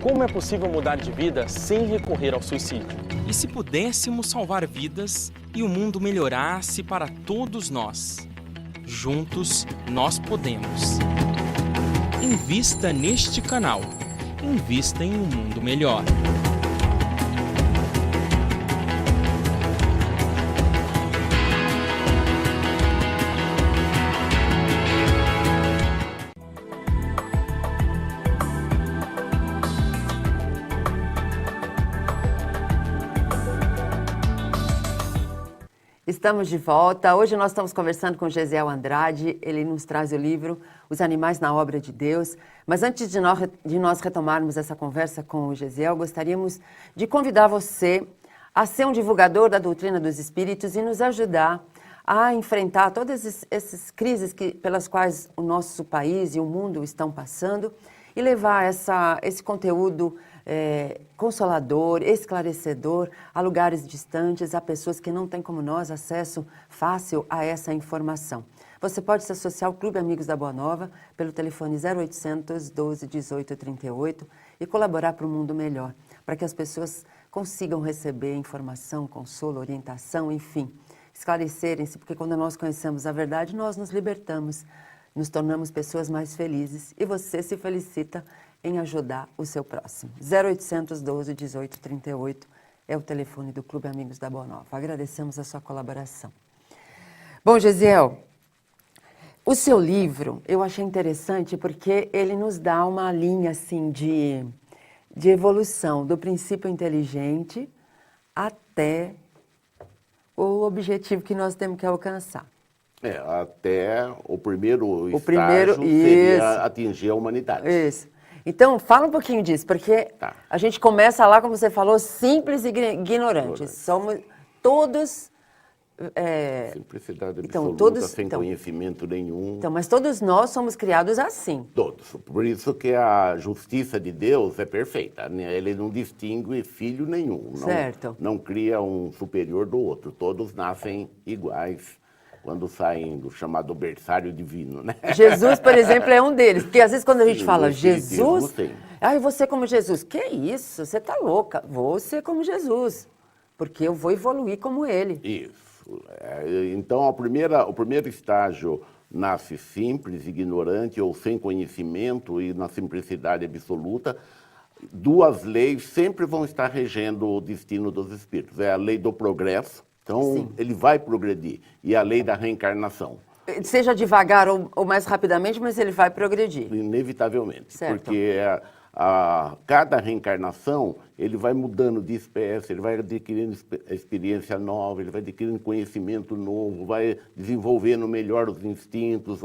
Como é possível mudar de vida sem recorrer ao suicídio? E se pudéssemos salvar vidas e o mundo melhorasse para todos nós? Juntos, nós podemos. Invista neste canal. Invista em um mundo melhor. Estamos de volta. Hoje nós estamos conversando com Gesiel Andrade. Ele nos traz o livro Os Animais na Obra de Deus. Mas antes de nós retomarmos essa conversa com o Gesiel, gostaríamos de convidar você a ser um divulgador da doutrina dos espíritos e nos ajudar a enfrentar todas essas crises pelas quais o nosso país e o mundo estão passando e levar esse conteúdo consolador, esclarecedor a lugares distantes, a pessoas que não têm como nós acesso fácil a essa informação. Você pode se associar ao Clube Amigos da Boa Nova pelo telefone 0800 12 18 38 e colaborar para um mundo melhor, para que as pessoas consigam receber informação, consolo, orientação, enfim, esclarecerem-se, porque quando nós conhecemos a verdade, nós nos libertamos, nos tornamos pessoas mais felizes e você se felicita em ajudar o seu próximo. 0800 12 18 38 é o telefone do Clube Amigos da Boa Nova. Agradecemos a sua colaboração. Bom, Gesiel, o seu livro eu achei interessante porque ele nos dá uma linha assim de evolução do princípio inteligente até o objetivo que nós temos que alcançar. Até o primeiro estágio seria atingir a humanidade. Isso. Então, fala um pouquinho disso, porque a gente começa lá, como você falou, simples e ignorantes. Somos todos... Simplicidade absoluta, sem conhecimento nenhum. Então, mas todos nós somos criados assim. Todos. Por isso que a justiça de Deus é perfeita, né? Ele não distingue filho nenhum. Certo. Não cria um superior do outro. Todos nascem iguais quando saem do chamado berçário divino, né? Jesus, por exemplo, é um deles. Porque às vezes quando a gente fala Jesus... eu vou ser como Jesus. Que isso? Você tá louca. Vou ser como Jesus. Porque eu vou evoluir como ele. Isso. Então, o primeiro estágio nasce simples, ignorante ou sem conhecimento e na simplicidade absoluta. Duas leis sempre vão estar regendo o destino dos espíritos. É a lei do progresso. Então, ele vai progredir. E a lei da reencarnação. Seja devagar ou mais rapidamente, mas ele vai progredir. Inevitavelmente. Certo. Porque cada reencarnação, ele vai mudando de espécie, ele vai adquirindo experiência nova, ele vai adquirindo conhecimento novo, vai desenvolvendo melhor os instintos,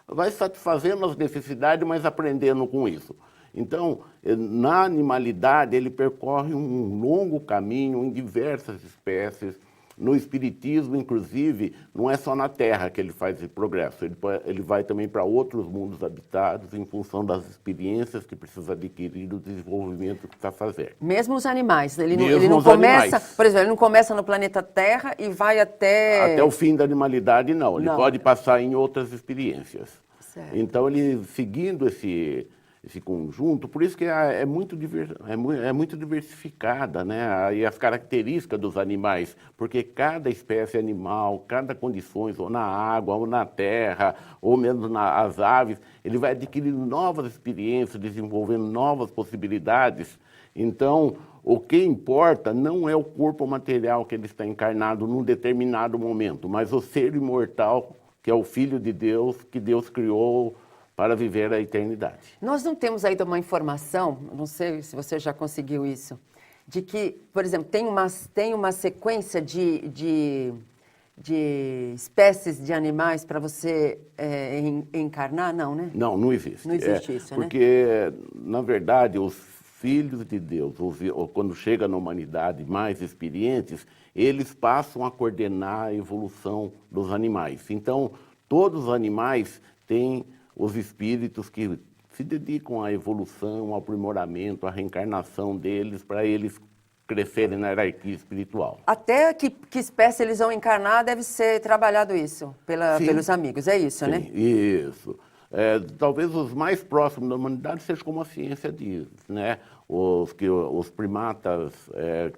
vai satisfazendo as necessidades, mas aprendendo com isso. Então, na animalidade, ele percorre um longo caminho em diversas espécies. No espiritismo, inclusive, não é só na Terra que ele faz esse progresso. Ele vai também para outros mundos habitados em função das experiências que precisa adquirir do desenvolvimento que está fazendo. Mesmo os animais. Ele não começa, por exemplo, ele não começa no planeta Terra e vai até... Até o fim da animalidade, não. Ele pode passar em outras experiências. Certo. Então, ele seguindo esse conjunto, por isso que é muito diversificada, né? E as características dos animais, porque cada espécie animal, cada condições, ou na água, ou na terra, ou mesmo nas aves, ele vai adquirindo novas experiências, desenvolvendo novas possibilidades. Então, o que importa não é o corpo material que ele está encarnado num determinado momento, mas o ser imortal, que é o Filho de Deus, que Deus criou para viver a eternidade. Nós não temos ainda uma informação, não sei se você já conseguiu isso, de que, por exemplo, tem uma sequência de espécies de animais para você encarnar? Não, né? Não existe. Não existe isso, né? Porque, na verdade, os filhos de Deus, quando chega na humanidade mais experientes, eles passam a coordenar a evolução dos animais. Então, todos os animais têm os espíritos que se dedicam à evolução, ao aprimoramento, à reencarnação deles, para eles crescerem na hierarquia espiritual. Até que espécie eles vão encarnar deve ser trabalhado isso pelos amigos, é isso, Sim, né? Isso. Talvez os mais próximos da humanidade sejam como a ciência diz, né? Os primatas,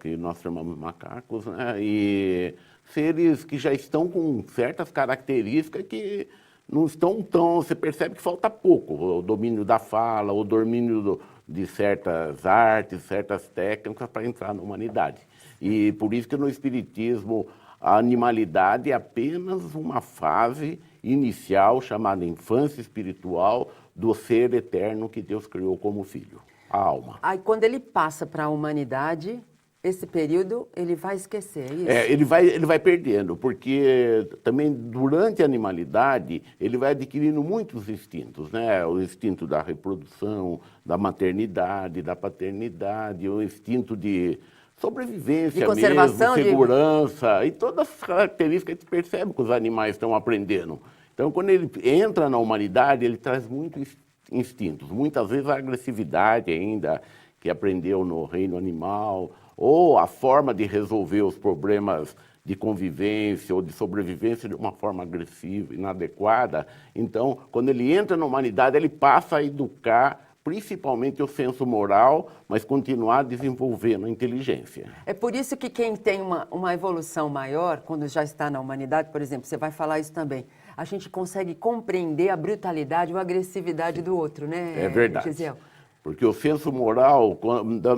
que nós chamamos macacos, né? E seres que já estão com certas características que não estão tão... Você percebe que falta pouco, o domínio da fala, o domínio de certas artes, certas técnicas para entrar na humanidade. E por isso que no Espiritismo a animalidade é apenas uma fase inicial, chamada infância espiritual, do ser eterno que Deus criou como filho, a alma. Aí quando ele passa para a humanidade, esse período ele vai esquecer, é isso? Ele vai perdendo, porque também durante a animalidade ele vai adquirindo muitos instintos, né? O instinto da reprodução, da maternidade, da paternidade, o instinto de sobrevivência De conservação, mesmo, segurança, e todas as características que a gente percebe que os animais estão aprendendo. Então, quando ele entra na humanidade, ele traz muitos instintos, muitas vezes a agressividade ainda, que aprendeu no reino animal, ou a forma de resolver os problemas de convivência ou de sobrevivência de uma forma agressiva, inadequada. Então, quando ele entra na humanidade, ele passa a educar principalmente o senso moral, mas continuar desenvolvendo a inteligência. É por isso que quem tem uma evolução maior, quando já está na humanidade, por exemplo, você vai falar isso também, a gente consegue compreender a brutalidade ou a agressividade do outro, né, É verdade. Gesiel? Porque o senso moral,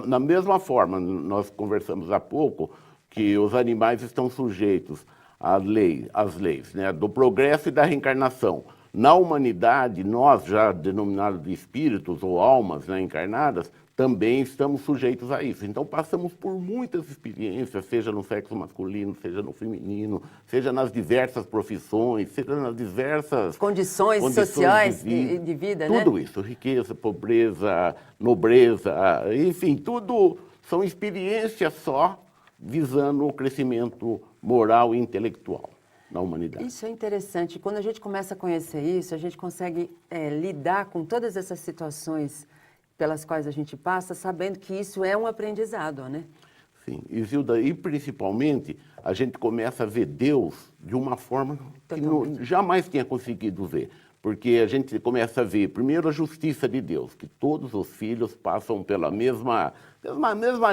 da mesma forma, nós conversamos há pouco, que os animais estão sujeitos às leis, né, do progresso e da reencarnação. Na humanidade, nós, já denominados de espíritos ou almas, né, encarnadas, também estamos sujeitos a isso. Então, passamos por muitas experiências, seja no sexo masculino, seja no feminino, seja nas diversas profissões, seja nas diversas Condições sociais de vida, né? Tudo isso, riqueza, pobreza, nobreza, enfim, tudo são experiências só visando o crescimento moral e intelectual na humanidade. Isso é interessante. Quando a gente começa a conhecer isso, a gente consegue lidar com todas essas situações pelas quais a gente passa, sabendo que isso é um aprendizado, né? Sim, e Zilda, e principalmente a gente começa a ver Deus de uma forma que jamais tinha conseguido ver. Porque a gente começa a ver, primeiro, a justiça de Deus, que todos os filhos passam pela mesma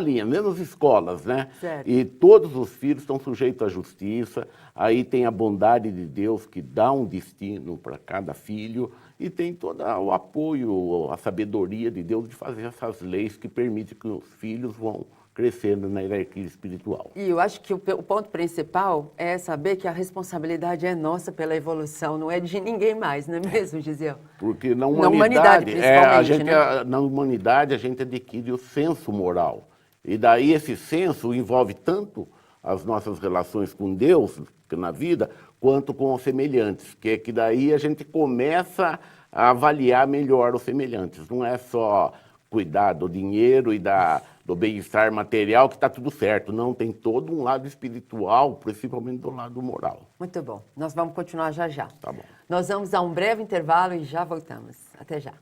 linha, mesmas escolas, né? Certo. E todos os filhos estão sujeitos à justiça, aí tem a bondade de Deus que dá um destino para cada filho, e tem todo o apoio, a sabedoria de Deus de fazer essas leis que permitem que os filhos vão crescendo na hierarquia espiritual. E eu acho que o ponto principal é saber que a responsabilidade é nossa pela evolução, não é de ninguém mais, não é mesmo, Gesiel? Porque na humanidade, principalmente, né? Na humanidade a gente adquire o senso moral. E daí esse senso envolve tanto as nossas relações com Deus, na vida, quanto com os semelhantes, que é que daí a gente começa a avaliar melhor os semelhantes. Não é só cuidar do dinheiro e do bem-estar material que está tudo certo. Não, tem todo um lado espiritual, principalmente do lado moral. Muito bom. Nós vamos continuar já já. Tá bom. Nós vamos a um breve intervalo e já voltamos. Até já.